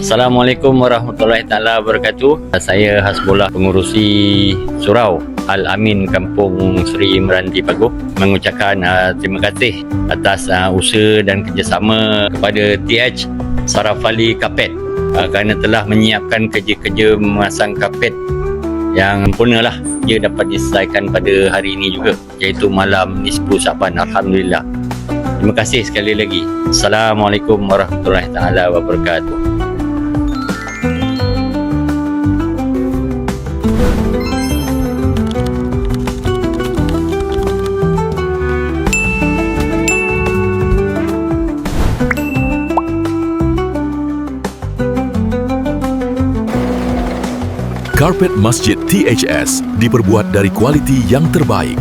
Assalamualaikum warahmatullahi taala wabarakatuh. Saya Hasbullah, pengurusi surau Al-Amin Kampung Seri Meranti Paguh, mengucapkan terima kasih atas usaha dan kerjasama kepada TH Sarafali Kapet kerana telah menyiapkan kerja-kerja memasang kapet yang sempurna lah. Ia dapat diselesaikan pada hari ini juga, iaitu malam ni 10 Syaban. Alhamdulillah. Terima kasih sekali lagi. Assalamualaikum warahmatullahi taala wabarakatuh. Karpet Masjid THS diperbuat dari kualiti yang terbaik.